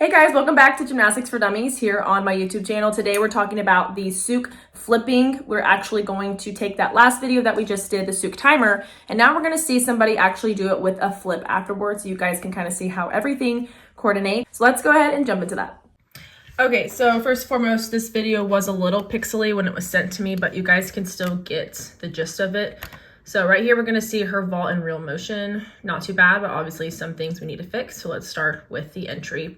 Hey guys, welcome back to Gymnastics for Dummies here on my YouTube channel. Today we're talking about the Tsuk flipping. We're actually going to take that last video that we just did, the Tsuk timer, and now we're going to see somebody actually do it with a flip afterwards so you guys can kind of see how everything coordinates. So let's go ahead and jump into that. Okay, so first and foremost, this video was a little pixely when it was sent to me, but you guys can still get the gist of it. So right here, we're going to see her vault in real motion. Not too bad, but obviously some things we need to fix. So let's start with the entry.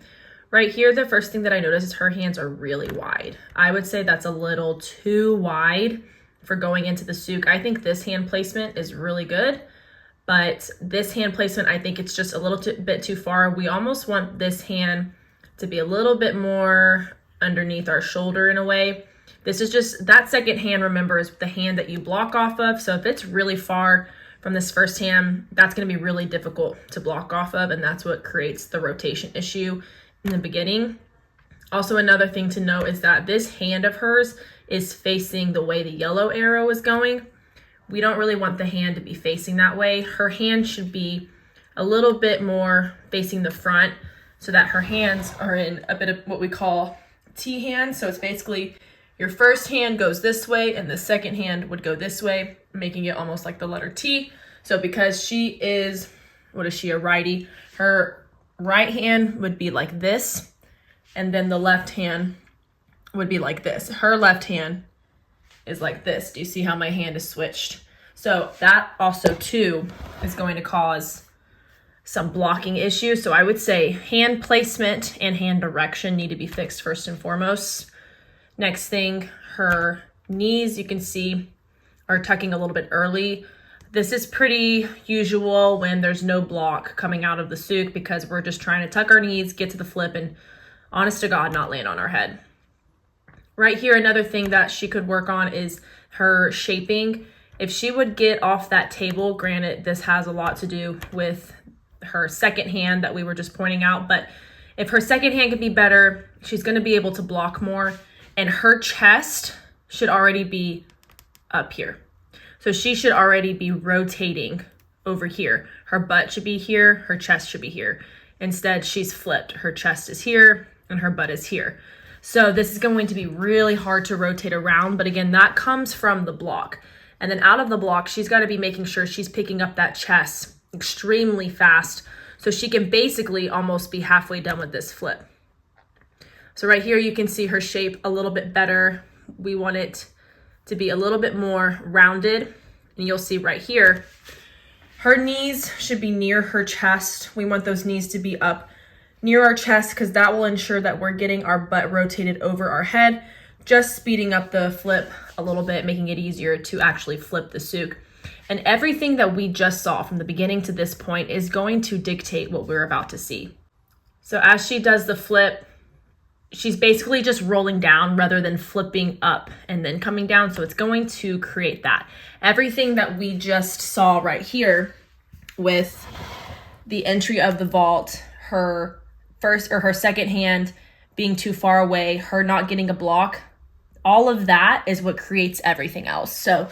Right here, the first thing that I noticed is her hands are really wide. I would say that's a little too wide for going into the Tsuk. I think this hand placement is really good, but this hand placement, I think it's just a little bit too far. We almost want this hand to be a little bit more underneath our shoulder in a way. This is just, that second hand, remember, is the hand that you block off of. So if it's really far from this first hand, that's going to be really difficult to block off of, and that's what creates the rotation issue in the beginning. Also, another thing to note is that this hand of hers is facing the way the yellow arrow is going. We don't really want the hand to be facing that way. Her hand should be a little bit more facing the front so that her hands are in a bit of what we call T hand. So it's basically your first hand goes this way and the second hand would go this way, making it almost like the letter T. So because she is, what is she, a righty, her right hand would be like this, and then the left hand would be like this. Her left hand is like this. Do you see how my hand is switched? So that also too is going to cause some blocking issues. So I would say hand placement and hand direction need to be fixed first and foremost. Next thing, her knees, you can see, are tucking a little bit early. This is pretty usual when there's no block coming out of the Tsuk because we're just trying to tuck our knees, get to the flip, and honest to God, not land on our head. Right here, another thing that she could work on is her shaping. If she would get off that table, granted, this has a lot to do with her second hand that we were just pointing out, but if her second hand could be better, she's going to be able to block more, and her chest should already be up here. So she should already be rotating over here. Her butt should be here, her chest should be here. Instead, she's flipped. Her chest is here and her butt is here. So this is going to be really hard to rotate around, but again, that comes from the block. And then out of the block, she's got to be making sure she's picking up that chest extremely fast so she can basically almost be halfway done with this flip. So right here, you can see her shape a little bit better. We want it to be a little bit more rounded. And you'll see right here, her knees should be near her chest. We want those knees to be up near our chest because that will ensure that we're getting our butt rotated over our head, just speeding up the flip a little bit, making it easier to actually flip the Tsuk. And everything that we just saw from the beginning to this point is going to dictate what we're about to see. So as she does the flip, she's basically just rolling down rather than flipping up and then coming down. So it's going to create that. Everything that we just saw right here with the entry of the vault, her first or her second hand being too far away, her not getting a block, all of that is what creates everything else. So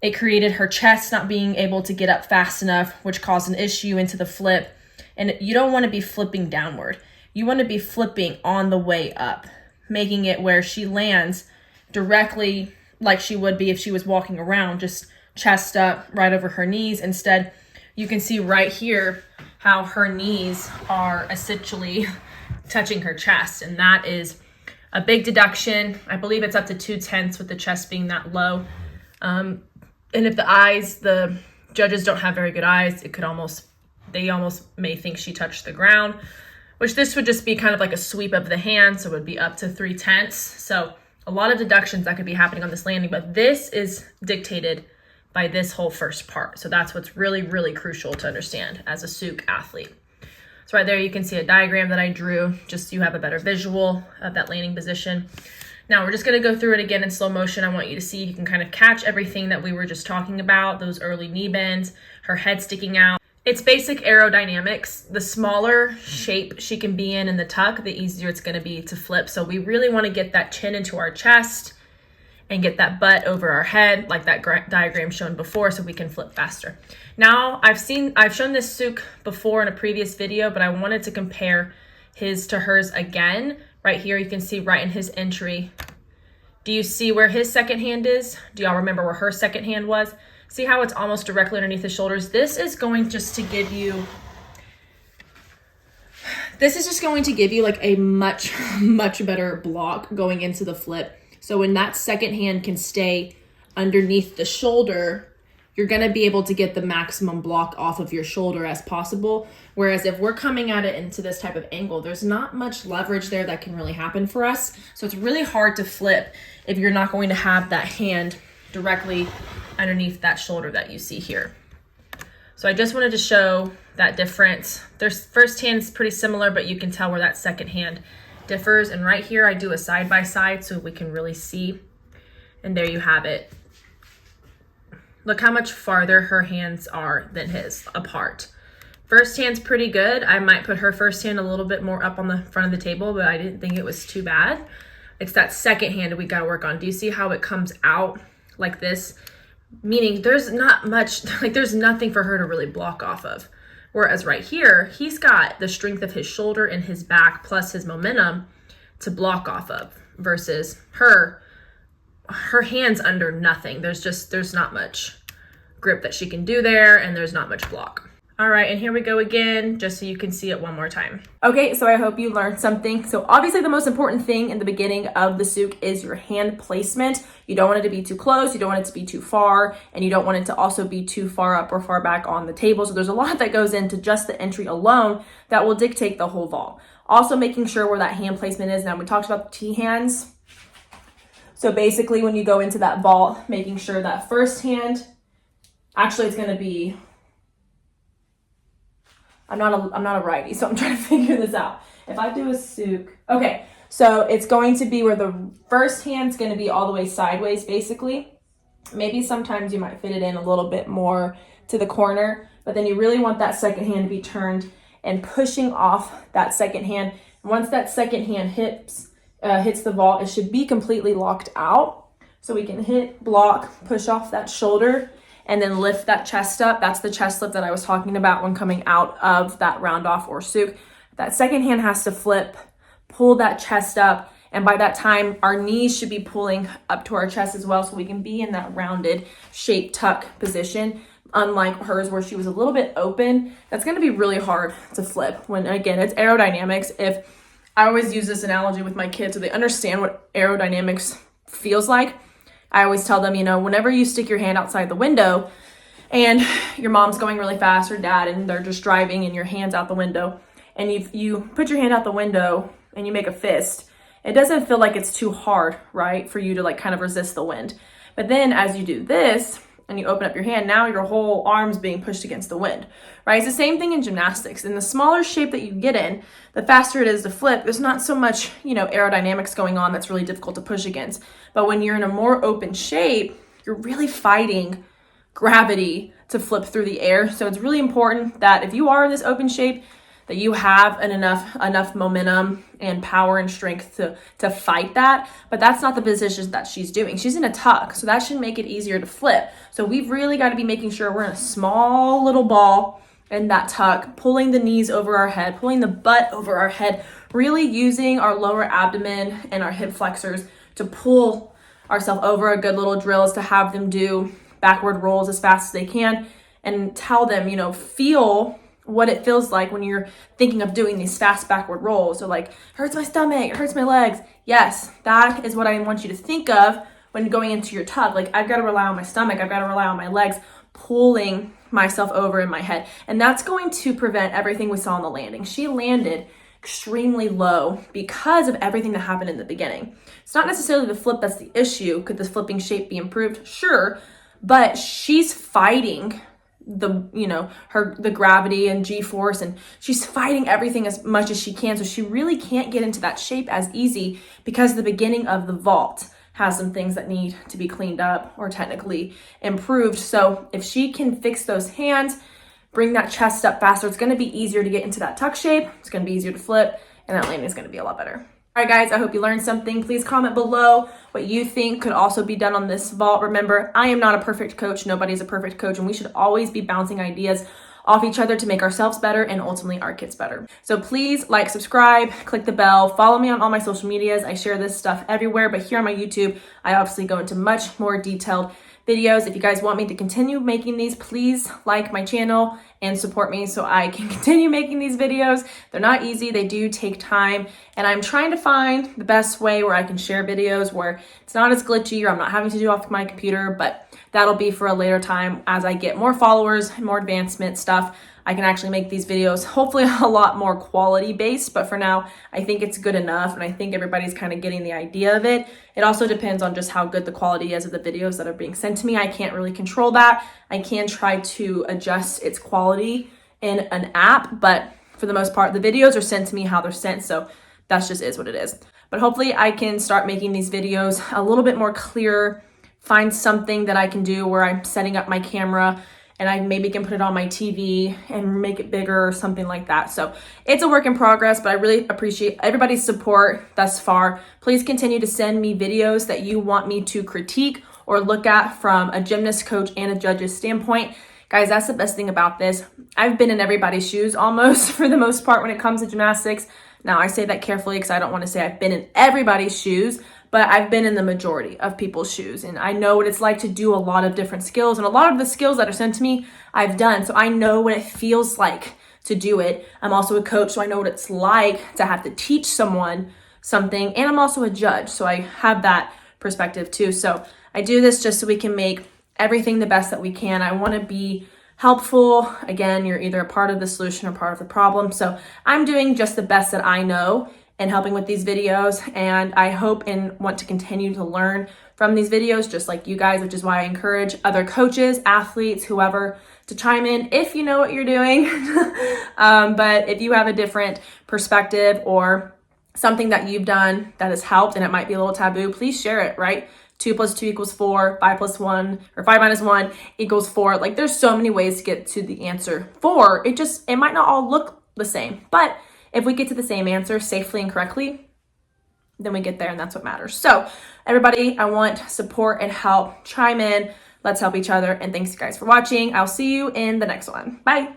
it created her chest not being able to get up fast enough, which caused an issue into the flip. And you don't want to be flipping downward. You want to be flipping on the way up, making it where she lands directly like she would be if she was walking around, just chest up right over her knees. Instead, you can see right here how her knees are essentially touching her chest. And that is a big deduction. I believe it's up to 2/10 with the chest being that low. And if the judges don't have very good eyes, they almost may think she touched the ground, which this would just be kind of like a sweep of the hand. So it would be up to 3/10. So a lot of deductions that could be happening on this landing, but this is dictated by this whole first part. So that's what's really, really crucial to understand as a Tsuk athlete. So right there, you can see a diagram that I drew, just so you have a better visual of that landing position. Now we're just gonna go through it again in slow motion. I want you to see, you can kind of catch everything that we were just talking about, those early knee bends, her head sticking out. It's basic aerodynamics. The smaller shape she can be in the tuck, the easier it's gonna be to flip. So we really wanna get that chin into our chest and get that butt over our head like that diagram shown before so we can flip faster. Now I've shown this Tsuk before in a previous video, but I wanted to compare his to hers again. Right here, you can see right in his entry. Do you see where his second hand is? Do y'all remember where her second hand was? See how it's almost directly underneath the shoulders? This is just going to give you like a much, much better block going into the flip. So when that second hand can stay underneath the shoulder, you're going to be able to get the maximum block off of your shoulder as possible. Whereas if we're coming at it into this type of angle, there's not much leverage there that can really happen for us. So it's really hard to flip if you're not going to have that hand directly underneath that shoulder that you see here. So I just wanted to show that difference. Their first hand is pretty similar, but you can tell where that second hand differs. And right here, I do a side by side so we can really see. And there you have it. Look how much farther her hands are than his apart. First hand's pretty good. I might put her first hand a little bit more up on the front of the table, but I didn't think it was too bad. It's that second hand we got to work on. Do you see how it comes out like this? Meaning there's not much, like there's nothing for her to really block off of. Whereas right here, he's got the strength of his shoulder and his back plus his momentum to block off of versus her hand's under nothing. There's not much grip that she can do there, and there's not much block. All right, and here we go again, just so you can see it one more time. Okay, so I hope you learned something. So obviously the most important thing in the beginning of the Tsuk is your hand placement. You don't want it to be too close, you don't want it to be too far, and you don't want it to also be too far up or far back on the table. So there's a lot that goes into just the entry alone that will dictate the whole vault. Also making sure where that hand placement is. Now we talked about the T hands. So basically when you go into that vault, making sure that first hand, actually it's gonna be, I'm not a righty, so I'm trying to figure this out. If I do a Tsuk, okay, so it's going to be where the first hand's gonna be all the way sideways, basically. Maybe sometimes you might fit it in a little bit more to the corner, but then you really want that second hand to be turned and pushing off that second hand. Once that second hand hits the vault, it should be completely locked out. So we can hit, block, push off that shoulder, and then lift that chest up. That's the chest lift that I was talking about when coming out of that round off or Tsuk. That second hand has to flip, pull that chest up, and by that time, our knees should be pulling up to our chest as well, so we can be in that rounded shape tuck position. Unlike hers where she was a little bit open, that's gonna be really hard to flip when, again, it's aerodynamics. If I always use this analogy with my kids so they understand what aerodynamics feels like. I always tell them, whenever you stick your hand outside the window and your mom's going really fast or dad and they're just driving and your hand's out the window and you put your hand out the window and you make a fist, it doesn't feel like it's too hard, right, for you to like kind of resist the wind. But then as you do this and you open up your hand, now your whole arm's being pushed against the wind, right? It's the same thing in gymnastics. In the smaller shape that you get in, the faster it is to flip, there's not so much, aerodynamics going on that's really difficult to push against. But when you're in a more open shape, you're really fighting gravity to flip through the air. So it's really important that if you are in this open shape, that you have enough momentum and power and strength to fight that. But that's not the position that she's doing. She's in a tuck, so that should make it easier to flip. So we've really got to be making sure we're in a small little ball in that tuck, pulling the knees over our head, pulling the butt over our head, really using our lower abdomen and our hip flexors to pull ourselves over. A good little drill is to have them do backward rolls as fast as they can and tell them, feel what it feels like when you're thinking of doing these fast backward rolls. So like, hurts my stomach, it hurts my legs. Yes, that is what I want you to think of when going into your tug. Like, I've got to rely on my stomach, I've got to rely on my legs, pulling myself over in my head. And that's going to prevent everything we saw on the landing. She landed extremely low because of everything that happened in the beginning. It's not necessarily the flip that's the issue. Could this flipping shape be improved? Sure, but she's fighting the gravity and G-force, and she's fighting everything as much as she can. So she really can't get into that shape as easy because the beginning of the vault has some things that need to be cleaned up or technically improved. So if she can fix those hands, bring that chest up faster, it's going to be easier to get into that tuck shape. It's going to be easier to flip, and that landing is going to be a lot better. All right, guys, I hope you learned something. Please comment below what you think could also be done on this vault. Remember, I am not a perfect coach. Nobody's a perfect coach, and we should always be bouncing ideas off each other to make ourselves better and ultimately our kids better. So please like, subscribe, click the bell, follow me on all my social medias. I share this stuff everywhere, but here on my YouTube, I obviously go into much more detailed videos. If you guys want me to continue making these, please like my channel and support me so I can continue making these videos. They're not easy, they do take time, and I'm trying to find the best way where I can share videos where it's not as glitchy or I'm not having to do off my computer, but that'll be for a later time. As I get more followers and more advancement stuff, I can actually make these videos hopefully a lot more quality based, but for now, I think it's good enough, and I think everybody's kind of getting the idea of it. It also depends on just how good the quality is of the videos that are being sent to me. I can't really control that. I can try to adjust its quality in an app, but for the most part, the videos are sent to me how they're sent, so that's just is what it is. But hopefully I can start making these videos a little bit more clear, find something that I can do where I'm setting up my camera and I maybe can put it on my TV and make it bigger or something like that. So it's a work in progress, but I really appreciate everybody's support thus far. Please continue to send me videos that you want me to critique or look at from a gymnast coach and a judge's standpoint. Guys, that's the best thing about this. I've been in everybody's shoes almost for the most part when it comes to gymnastics. Now I say that carefully because I don't want to say I've been in everybody's shoes, but I've been in the majority of people's shoes, and I know what it's like to do a lot of different skills, and a lot of the skills that are sent to me, I've done. So I know what it feels like to do it. I'm also a coach, so I know what it's like to have to teach someone something, and I'm also a judge, so I have that perspective too. So I do this just so we can make everything the best that we can. I want to be helpful. Again, you're either a part of the solution or part of the problem. So I'm doing just the best that I know and helping with these videos, and I hope and want to continue to learn from these videos just like you guys, which is why I encourage other coaches, athletes, whoever to chime in if you know what you're doing. But if you have a different perspective or something that you've done that has helped and it might be a little taboo, please share it, right? 2 + 2 = 4, 5 + 1, or 5 - 1 = 4. Like, there's so many ways to get to the answer 4. It might not all look the same, but if we get to the same answer safely and correctly, then we get there, and that's what matters. So everybody, I want support and help. Chime in. Let's help each other. And thanks, guys, for watching. I'll see you in the next one. Bye.